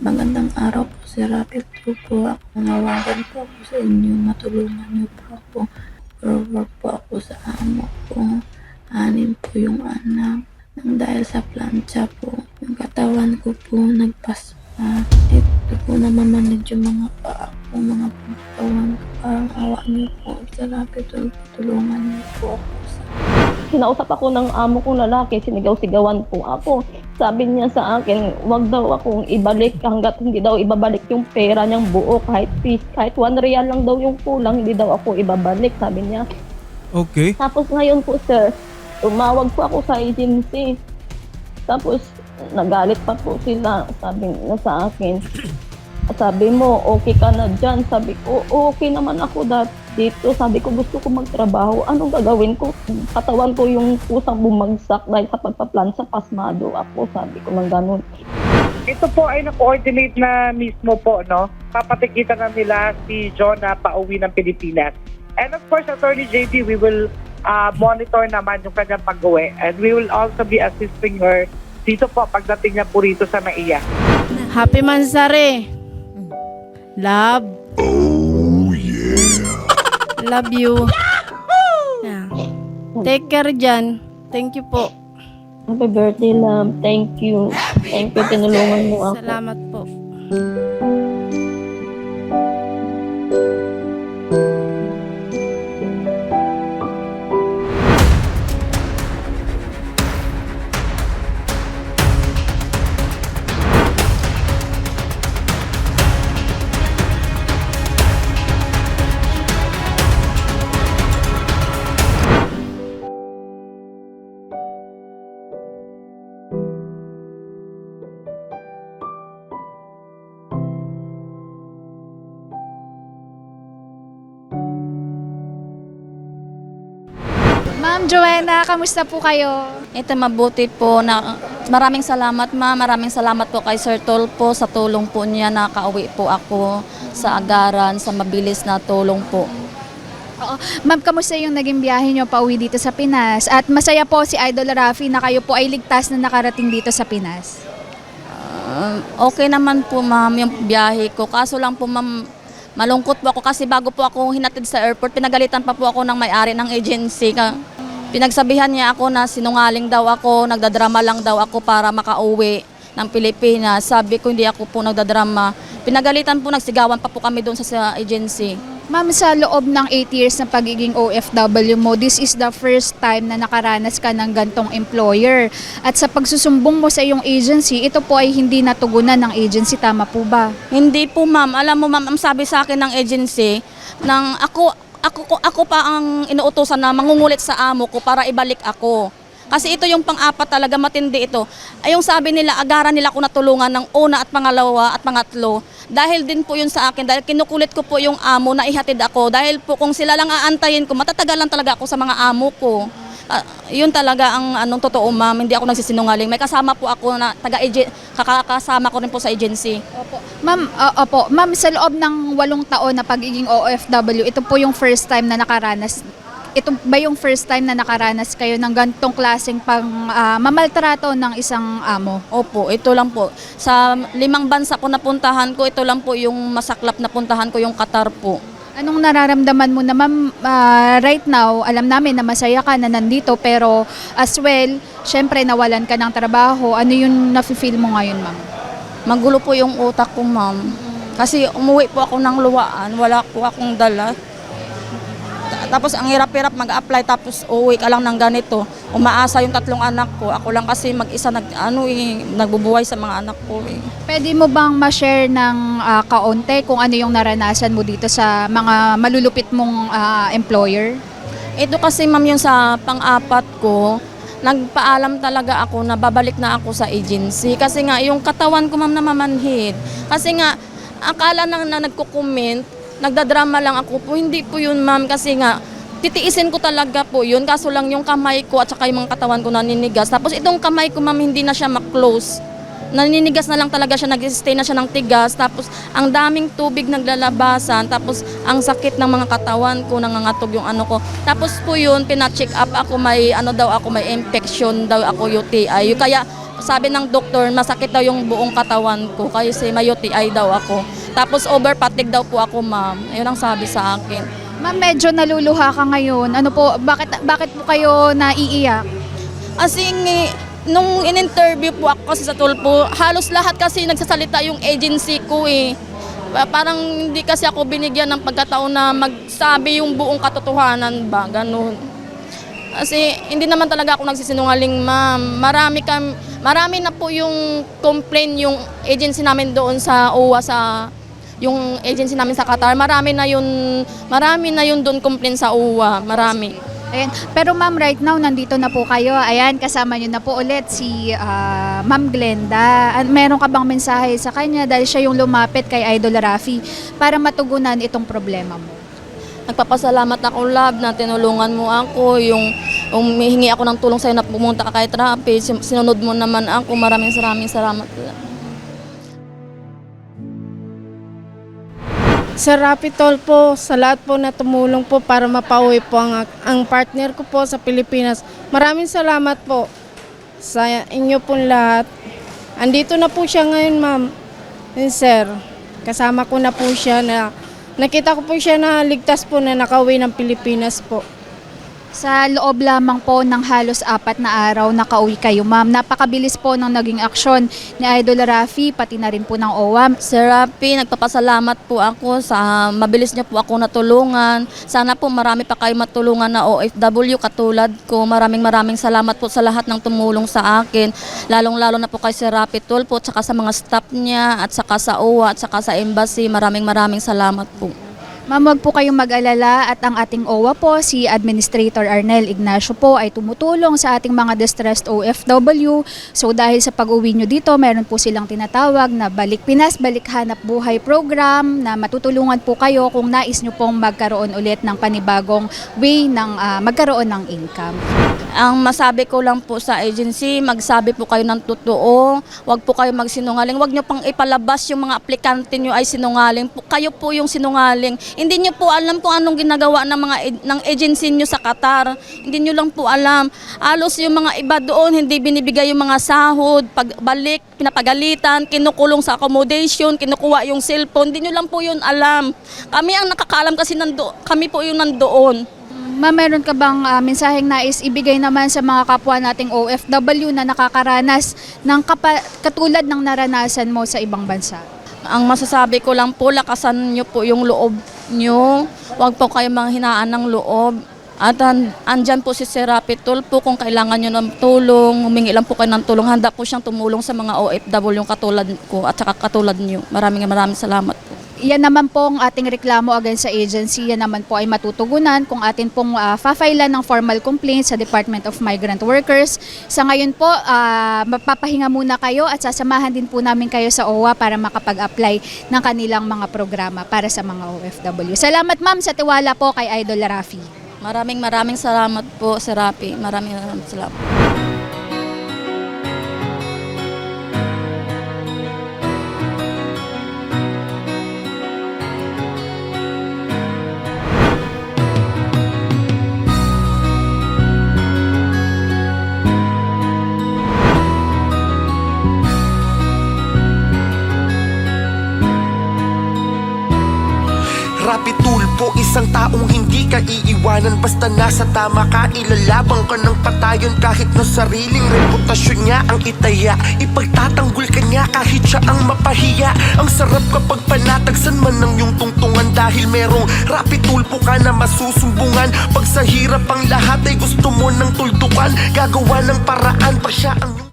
Magandang araw po, Sir Rafi po. Ako nawagan po ako sa inyo. Matulungan niyo po ako. Work po ako sa amo ko. 6 po yung anak. Nang dahil sa plancha po, yung katawan ko po nagpaspa. Ito po namamanid yung mga paa ko, mga pagkatawan ko. Parang awa niyo po, Sir Rafi, tulungan niyo po ako sa Kinausap ako ng amo kong lalaki, sinigaw-sigawan po ako. Sabi niya sa akin, wag daw akong ibalik hanggat hindi daw ibabalik yung pera niyang buo. Kahit 1 real lang daw yung kulang, hindi daw ako ibabalik, sabi niya. Okay. Tapos ngayon po sir, tumawag po ako sa agency. Tapos nagalit pa po sila, sabi na sa akin. Sabi mo, okay ka na dyan. Sabi ko, okay naman ako dito. Sabi ko, gusto ko magtrabaho. Anong gagawin ko? Katawan ko yung pusang bumagsak dahil sa pagpaplansa, pasmado ako. Sabi ko ng ganun. Ito po ay na-coordinate na mismo po, no? Papatikitan na nila si John na pauwi ng Pilipinas. And of course, Attorney JD, we will monitor naman yung kanyang pag-uwi. And we will also be assisting her dito po pagdating niya po rito sa Naiya. Happy Mansari. Love. Oh, yeah. Love you. Yeah. Take care dyan. Thank you po. Happy birthday, love. Thank you. Thank you, tinulungan mo ako. Salamat po. Ma'am Joanna, kamusta po kayo? Ito mabuti po na maraming salamat ma'am, maraming salamat po kay Sir Tolpo sa tulong po niya, nakauwi po ako sa agaran, sa mabilis na tulong po. Oo. Ma'am, kamusta yung naging biyahe nyo pauwi dito sa Pinas? At masaya po si Idol Rafi na kayo po ay ligtas na nakarating dito sa Pinas. Okay naman po ma'am yung biyahe ko, kaso lang po ma'am, malungkot po ako kasi bago po ako hinatid sa airport, pinagalitan pa po ako ng may-ari ng agency. Pinagsabihan niya ako na sinungaling daw ako, nagdadrama lang daw ako para makauwi ng Pilipinas. Sabi ko hindi ako po nagdadrama. Pinagalitan po, nagsigawan pa po kami doon sa agency. Ma'am, sa loob ng 8 years na pagiging OFW mo, this is the first time na nakaranas ka ng gantong employer. At sa pagsusumbong mo sa iyong agency, ito po ay hindi natugunan ng agency, tama po ba? Hindi po ma'am, alam mo ma'am, ang sabi sa akin ng agency, nang ako pa ang inuutosan na mangungulit sa amo ko para ibalik ako. Kasi ito yung pang-apat talaga, matindi ito. Ay yung sabi nila, agaran nila ako natulungan ng una at pangalawa at pangatlo. Dahil din po yun sa akin, dahil kinukulit ko po yung amo na ihatid ako. Dahil po kung sila lang aantayin ko, matatagalan talaga ako sa mga amo ko. Yun talaga ang anong totoo ma'am, hindi ako nagsisinungaling. May kasama po ako na kakasama ko rin po sa agency. Opo. Ma'am, opo. Ma'am, sa loob ng 8 taon na pagiging OFW, ito po yung first time na nakaranas. Ito ba yung first time na nakaranas kayo ng gantong klaseng mamaltrato ng isang amo? Opo, ito lang po. Sa 5 bansa ko napuntahan ko, ito lang po yung masaklap na puntahan ko, yung Qatar po. Anong nararamdaman mo na ma'am, right now, alam namin na masaya ka na nandito, pero as well, syempre nawalan ka ng trabaho. Ano yung nafe-feel mo ngayon, ma'am? Magulo po yung utak ko ma'am. Kasi umuwi po ako ng luwaan, wala po akong dala. Tapos ang hirap-hirap mag-apply, tapos uwi ka lang ng ganito. Umaasa yung 3 anak ko. Ako lang kasi mag-isa nagbubuhay sa mga anak ko. Pwede mo bang ma-share ng kaunti kung ano yung naranasan mo dito sa mga malulupit mong employer? Ito kasi ma'am yung sa pang-apat ko, nagpaalam talaga ako na babalik na ako sa agency. Kasi nga yung katawan ko ma'am namamanhid. Kasi nga akala na nagko-comment, nagdadrama lang ako po. Hindi po yun ma'am, kasi nga titiisin ko talaga po yun. Kaso lang yung kamay ko at saka yung mga katawan ko naninigas. Tapos itong kamay ko ma'am, hindi na siya ma-close. Naninigas na lang talaga siya, nag-stay na siya ng tigas. Tapos ang daming tubig naglalabasan. Tapos ang sakit ng mga katawan ko, nangangatog yung ano ko. Tapos po yun, pina-check up ako, may ano daw ako, may infection daw ako, UTI. Kaya sabi ng doktor, masakit daw yung buong katawan ko kasi may UTI daw ako. Tapos over fatigue daw po ako, ma'am. Ayun ang sabi sa akin. Ma'am, medyo naluluha ka ngayon. Ano po, bakit po kayo naiiyak? Kasi nung in-interview po ako kasi sa Tulpo, halos lahat kasi nagsasalita yung agency ko eh. Parang hindi kasi ako binigyan ng pagkataon na magsabi yung buong katotohanan ba, ganun. Kasi hindi naman talaga ako nagsisinungaling, ma'am. Marami na po yung complaint yung agency namin doon sa OWA, yung agency namin sa Qatar. Marami na yun doon complaint sa OWA, marami. Ayan. Pero ma'am, right now, nandito na po kayo. Ayan, kasama nyo na po ulit si Ma'am Glenda. Meron ka bang mensahe sa kanya dahil siya yung lumapit kay Idol Rafi para matugunan itong problema mo? Nagpapasalamat ako, love, na tinulungan mo ako, yung humihingi ako ng tulong sa'yo na pumunta ka kay Rafi, sinunod mo naman ako, maraming salamat. Sir Rafi Tulfo, sa lahat po na tumulong po para mapauwi po ang partner ko po sa Pilipinas. Maraming salamat po sa inyo pong lahat. Andito na po siya ngayon, ma'am. Sir, kasama ko na po siya na nakita ko po siya na ligtas po na nakauwi ng Pilipinas po. Sa loob lamang po ng halos 4 na araw nakauwi kayo, ma'am. Napakabilis po ng naging aksyon ni Idol Rafi, pati na rin po ng OWA. Sir Rafi, nagpapasalamat po ako sa mabilis niya po ako natulungan. Sana po marami pa kayo matulungan na OFW katulad ko. Maraming salamat po sa lahat ng tumulong sa akin. Lalong-lalo na po kay Sir Rafi Tulfo at saka sa mga staff niya at saka sa OWA at saka sa embassy. Maraming salamat po. Ma'am, huwag po kayong mag-alala at ang ating OWA po, si Administrator Arnel Ignacio po ay tumutulong sa ating mga distressed OFW. So dahil sa pag-uwi nyo dito, meron po silang tinatawag na Balik Pinas, Balik Hanap Buhay program na matutulungan po kayo kung nais nyo pong magkaroon ulit ng panibagong way ng magkaroon ng income. Ang masabi ko lang po sa agency, magsabi po kayo ng totoo. Huwag po kayo magsinungaling. Huwag nyo pang ipalabas yung mga aplikante nyo ay sinungaling. Kayo po yung sinungaling. Hindi nyo po alam kung anong ginagawa ng agency nyo sa Qatar. Hindi nyo lang po alam. Alos yung mga iba doon, hindi binibigay yung mga sahod. Pagbalik, pinapagalitan, kinukulong sa accommodation, kinukuha yung cellphone. Hindi nyo lang po yun alam. Kami ang nakakaalam kasi kami po yung nandoon. Ma'am, meron ka bang mensaheng nais ibigay naman sa mga kapwa nating OFW na nakakaranas ng katulad ng naranasan mo sa ibang bansa? Ang masasabi ko lang po, lakasan nyo po yung loob nyo. Huwag po kayo manghinaan ng loob. At andyan po si Sir Rafi Tulfo kung kailangan nyo ng tulong, humingi lang po kayo ng tulong. Handa po siyang tumulong sa mga OFW yung katulad ko at saka katulad nyo. Maraming salamat po. Yan naman pong ating reklamo against sa agency, yan naman po ay matutugunan kung atin pong fafailan ng formal complaint sa Department of Migrant Workers. Sa ngayon po, mapapahinga muna kayo at sasamahan din po namin kayo sa OWA para makapag-apply ng kanilang mga programa para sa mga OFW. Salamat ma'am sa tiwala po kay Idol Rafi. Maraming salamat po, Sir Rafi. Maraming salamat. Rafi Tulfo, isang taong hindi ka iiwanan. Basta nasa tama ka, ilalabang ka ng patayon. Kahit na sariling reputasyon niya ang itaya, ipagtatanggol ka niya kahit siya ang mapahiya. Ang sarap kapag panatagsan man ng iyong tungtungan, dahil merong Rafi Tulfo ka na masusumbungan. Pag sa hirap ang lahat ay gusto mo ng tuldukan, gagawa ng paraan pa siya ang